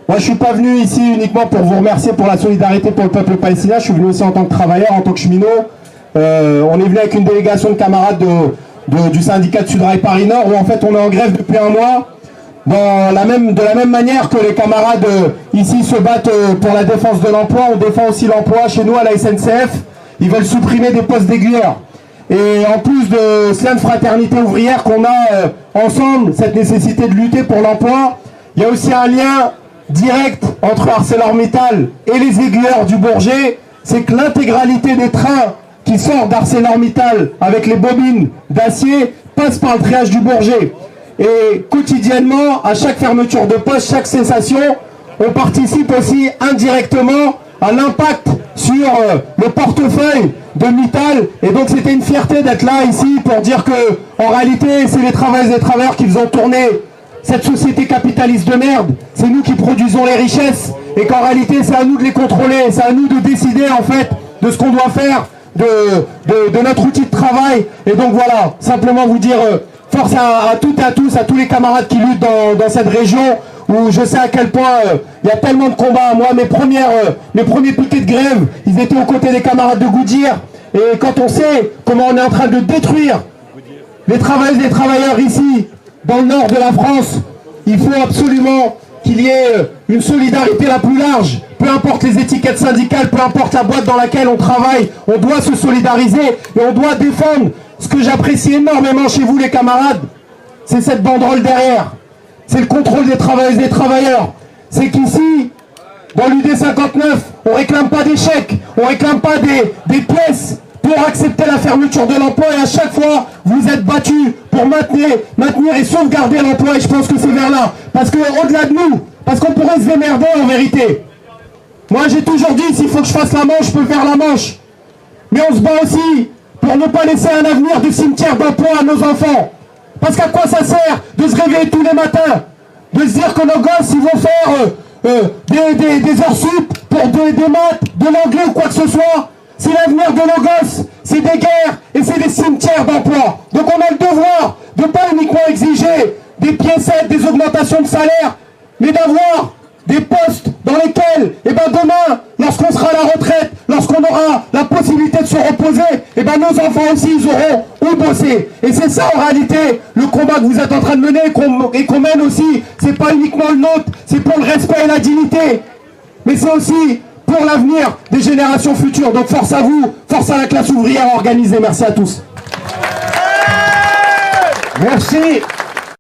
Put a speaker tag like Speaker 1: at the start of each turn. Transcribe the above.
Speaker 1: Moi, je suis pas venu ici uniquement pour vous remercier pour la solidarité pour le peuple palestinien. Je suis venu aussi en tant que travailleur, en tant que cheminot. On est venu avec une délégation de camarades du syndicat de Sudrail Paris Nord, où en fait on est en grève depuis un mois. De la même manière que les camarades ici se battent pour la défense de l'emploi, on défend aussi l'emploi chez nous à la SNCF. Ils veulent supprimer des postes d'aiguilleurs. Et en plus de cette fraternité ouvrière qu'on a ensemble, cette nécessité de lutter pour l'emploi, il y a aussi un lien direct entre ArcelorMittal et les aiguilleurs du Bourget. C'est que l'intégralité des trains qui sortent d'ArcelorMittal avec les bobines d'acier passent par le triage du Bourget. Et quotidiennement, à chaque fermeture de poste, chaque cessation, on participe aussi indirectement à l'impact sur le portefeuille de Mittal. Et donc c'était une fierté d'être là ici pour dire que en réalité c'est les travailleuses et les travailleurs qui faisons tourner cette société capitaliste de merde. C'est nous qui produisons les richesses et qu'en réalité c'est à nous de les contrôler, c'est à nous de décider en fait de ce qu'on doit faire, de notre outil de travail. Et donc voilà, simplement vous dire force à toutes et à tous, à tous les camarades qui luttent dans cette région où je sais à quel point il y a tellement de combats. Moi, mes premiers piquets de grève, ils étaient aux côtés des camarades de Goodyear. Et quand on sait comment on est en train de détruire les travailleuses et les travailleurs ici, dans le nord de la France, il faut absolument qu'il y ait une solidarité la plus large. Peu importe les étiquettes syndicales, peu importe la boîte dans laquelle on travaille, on doit se solidariser et on doit défendre. Ce que j'apprécie énormément chez vous les camarades, c'est cette banderole derrière. C'est le contrôle des travailleuses et des travailleurs. C'est qu'ici, dans l'UD 59, on ne réclame pas des chèques, on ne réclame pas des pièces pour accepter la fermeture de l'emploi. Et à chaque fois, vous êtes battus pour maintenir et sauvegarder l'emploi. Et je pense que c'est vers là. Parce qu'au-delà de nous, parce qu'on pourrait se démerder en vérité. Moi, j'ai toujours dit, s'il faut que je fasse la manche, je peux faire la manche. Mais on se bat aussi pour ne pas laisser un avenir de cimetière d'emploi à nos enfants. Parce qu'à quoi ça sert de se réveiller tous les matins, de se dire que nos gosses ils vont faire des heures sup pour des maths, de l'anglais ou quoi que ce soit, si l'avenir de nos gosses c'est des guerres et c'est des cimetières d'emploi. Donc on a le devoir de ne pas uniquement exiger des piécettes, des augmentations de salaire, mais d'avoir des postes dans lesquels, demain, lorsqu'on sera à la retraite, lorsqu'on aura la possibilité de se reposer, nos enfants aussi, ils auront où bosser. Et c'est ça, en réalité, le combat que vous êtes en train de mener et qu'on mène aussi. C'est pas uniquement le nôtre, c'est pour le respect et la dignité. Mais c'est aussi pour l'avenir des générations futures. Donc force à vous, force à la classe ouvrière organisée. Merci à tous.
Speaker 2: Merci.